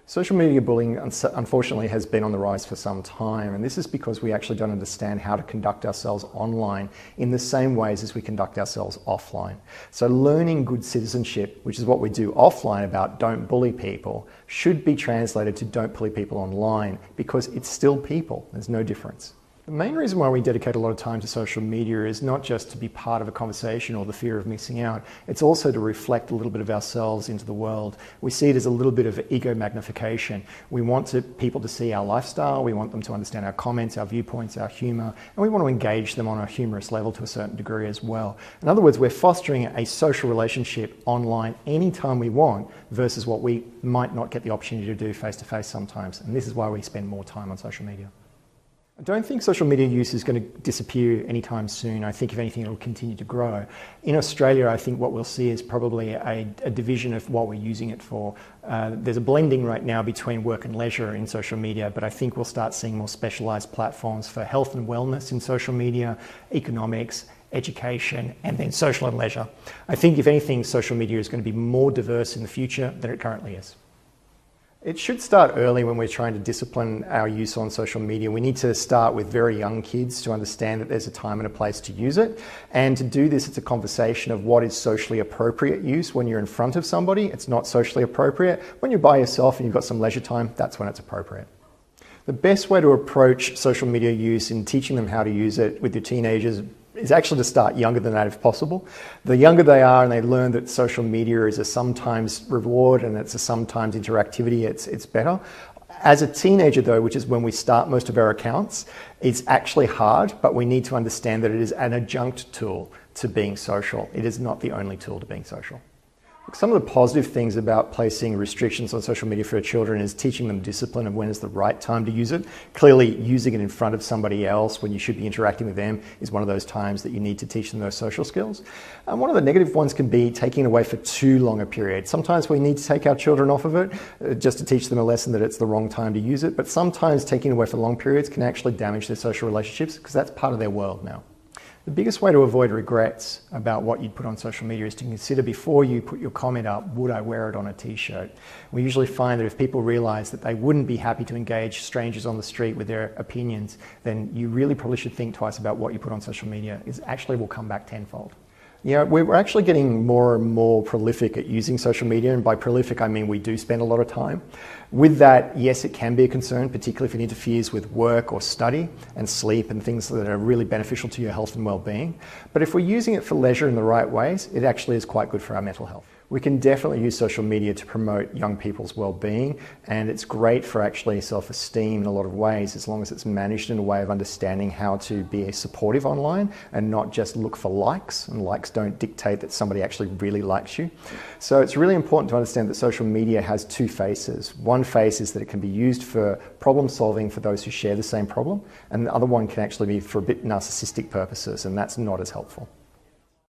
Social media bullying, unfortunately, has been on the rise for some time, and this is because we actually don't understand how to conduct ourselves online in the same ways as we conduct ourselves offline. So learning good citizenship, which is what we do offline about don't bully people, should be translated to don't bully people online, because it's still people. There's no difference. The main reason why we dedicate a lot of time to social media is not just to be part of a conversation or the fear of missing out, it's also to reflect a little bit of ourselves into the world. We see it as a little bit of ego magnification. We want people to see our lifestyle, we want them to understand our comments, our viewpoints, our humour, and we want to engage them on a humorous level to a certain degree as well. In other words, we're fostering a social relationship online anytime we want versus what we might not get the opportunity to do face-to-face sometimes, and this is why we spend more time on social media. I don't think social media use is going to disappear anytime soon. I think if anything it will continue to grow. In Australia, I think what we'll see is probably a division of what we're using it for. There's a blending right now between work and leisure in social media, but I think we'll start seeing more specialised platforms for health and wellness in social media, economics, education, and then social and leisure. I think if anything, social media is going to be more diverse in the future than it currently is. It should start early when we're trying to discipline our use on social media. We need to start with very young kids to understand that there's a time and a place to use it. And to do this, it's a conversation of what is socially appropriate use. When you're in front of somebody, it's not socially appropriate. When you're by yourself and you've got some leisure time, that's when it's appropriate. The best way to approach social media use in teaching them how to use it with your teenagers is actually to start younger than that if possible. The younger they are and they learn that social media is a sometimes reward and it's a sometimes interactivity, it's better. As a teenager though, which is when we start most of our accounts, it's actually hard, but we need to understand that it is an adjunct tool to being social. It is not the only tool to being social. Some of the positive things about placing restrictions on social media for children is teaching them discipline of when is the right time to use it. Clearly, using it in front of somebody else when you should be interacting with them is one of those times that you need to teach them those social skills. And one of the negative ones can be taking it away for too long a period. Sometimes we need to take our children off of it just to teach them a lesson that it's the wrong time to use it, but sometimes taking it away for long periods can actually damage their social relationships because that's part of their world now. The biggest way to avoid regrets about what you'd put on social media is to consider before you put your comment up, would I wear it on a t-shirt? We usually find that if people realise that they wouldn't be happy to engage strangers on the street with their opinions, then you really probably should think twice about what you put on social media. It actually will come back tenfold. Yeah, we're actually getting more and more prolific at using social media, and by prolific I mean we do spend a lot of time. With that, yes, it can be a concern, particularly if it interferes with work or study and sleep and things that are really beneficial to your health and well-being. But if we're using it for leisure in the right ways, it actually is quite good for our mental health. We can definitely use social media to promote young people's well-being, and it's great for actually self-esteem in a lot of ways as long as it's managed in a way of understanding how to be supportive online and not just look for likes, and likes don't dictate that somebody actually really likes you. So it's really important to understand that social media has two faces. One face is that it can be used for problem solving for those who share the same problem, and the other one can actually be for a bit narcissistic purposes, and that's not as helpful.